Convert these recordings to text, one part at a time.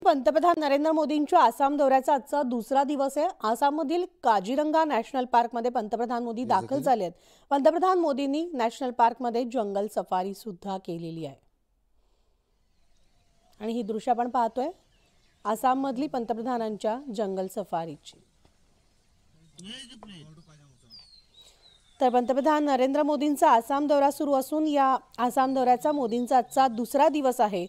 पंतप्रधान नरेंद्र मोदींच्या आसाम दौऱ्याचा आजचा दुसरा दिवस आहे। आसाममधील काझीरंगा नॅशनल पार्कमध्ये पंतप्रधान मोदी दाखल झाले आहेत। पंतप्रधान मोदींनी नॅशनल पार्कमध्ये जंगल सफारी सुद्धा केलेली आहे आणि ही दृश्य आपण पाहतोय आसाममधली पंतप्रधानांच्या जंगल सफारीची। तर पंतप्रधान नरेंद्र मोदींचा आसाम दौरा सुरू असून या आसाम दौऱ्याचा मोदींचा आजचा दुसरा दिवस आहे।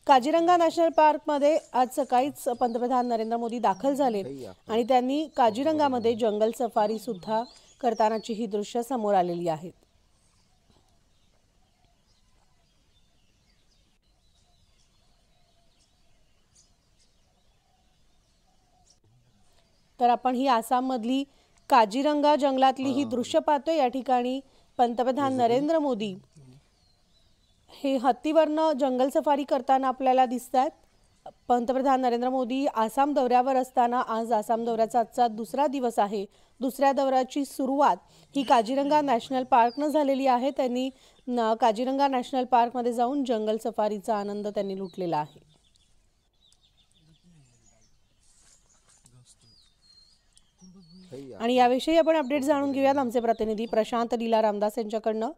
काझीरंगा नॅशनल पार्कमध्ये आज सकाळीच पंतप्रधान नरेंद्र मोदी दाखल झाले आणि त्यांनी काझीरंगामध्ये जंगल सफारी सुद्धा करतानाची ही दृश्य समोर आलेली आहेत। तर आपण ही आसाममधली काझीरंगा जंगलातली ही दृश्य पाहतोय। या ठिकाणी पंतप्रधान नरेंद्र मोदी हे हत्तीवरनं जंगल सफारी करताना आपल्याला दिसतात। पंतप्रधान नरेंद्र मोदी आसाम दौऱ्यावर असताना आज आसाम दौऱ्याचा आजचा दुसरा दिवस आहे। दुसऱ्या दौऱ्याची सुरुवात ही काझीरंगा नॅशनल पार्कनं झालेली आहे। त्यांनी काझीरंगा नॅशनल पार्कमध्ये जाऊन जंगल सफारीचा आनंद त्यांनी लुटलेला आहे। आणि याविषयी आपण अपडेट जाणून घेऊयात आमचे प्रतिनिधी प्रशांत लीला रामदास यांच्याकडनं।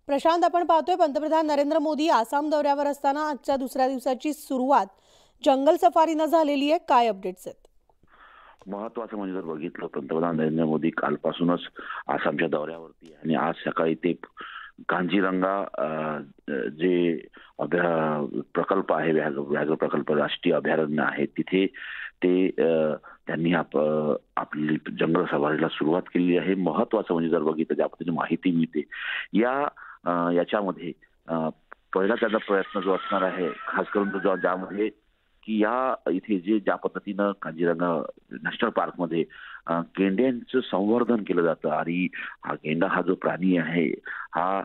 प्रशांत, आपण पाहतोय पंतप्रधान नरेंद्र मोदी आसाम दौऱ्यावर असताना आजच्या दुसऱ्या दिवसाची सुरुवात जंगल सफारीनं झालेली आहे। काय अपडेट्स आहेत? महत्वाचं म्हणजे जर बघितलं पंतप्रधान नरेंद्र मोदी कालपासूनच आसामच्या दौऱ्यावरती आणि आज सकाळी ते काझीरंगा जे प्रकल्प आहे व्याघ्र प्रकल्प राष्ट्रीय अभयारण्य आहे तिथे ते त्यांनी आपली जंगल सफारीला सुरुवात केली आहे। महत्वाचं म्हणजे जर बघितलं ज्या पद्धतीने माहिती मिळते याच्यामध्ये पहिला त्याचा प्रयत्न जो असणार आहे खास करून ज्यामध्ये की या इथे ज्या पद्धतीनं काझीरंगा नॅशनल पार्कमध्ये गेंड्यांचं संवर्धन केलं जातं आणि हा गेंडा हा जो प्राणी आहे हा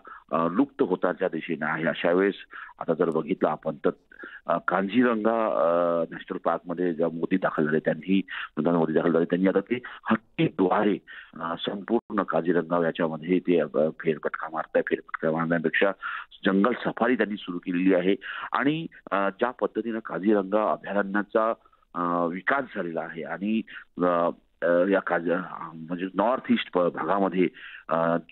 लुप्त होताच्या दिशेने आहे। अशा वेळेस आता जर बघितलं आपण तर काझीरंगा नॅशनल पार्कमध्ये जेव्हा मोदी दाखल झाले पंतप्रधान मोदी दाखल झाले त्यांनी आता ते हत्तीद्वारे संपूर्ण काझीरंगा याच्यामध्ये ते फेरफटका मारण्यापेक्षा जंगल सफारी त्यांनी सुरू केलेली आहे। आणि ज्या पद्धतीनं काझीरंगा अभयारण्याचा विकास झालेला आहे आणि या म्हणजे नॉर्थ ईस्ट भागामध्ये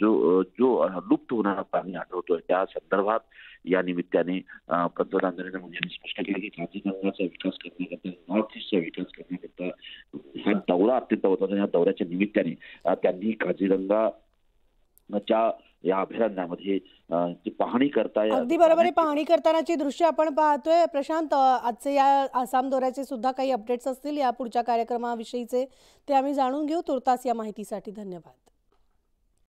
जो लुप्त होणारा प्राणी आढळतोय त्या संदर्भात या निमित्ताने पंतप्रधान नरेंद्र मोदी यांनी स्पष्ट केले की काझीरंगाचा विकास करण्याकरता नॉर्थ ईस्टचा विकास करण्याकरता हा दौरा अत्यंत होता। या दौऱ्याच्या निमित्ताने त्यांनी काझीरंगाच्या या अभयारण्यामध्ये पाहणी करताय। अगदी बरोबर आहे, पाहणी करतानाची दृश्य आपण पाहतोय। प्रशांत, आजचे या आसाम दौऱ्याचे सुद्धा काही अपडेट्स असतील या पुढच्या कार्यक्रमाविषयीचे ते आम्ही जाणून घेऊ। तुर्तास या माहितीसाठी धन्यवाद।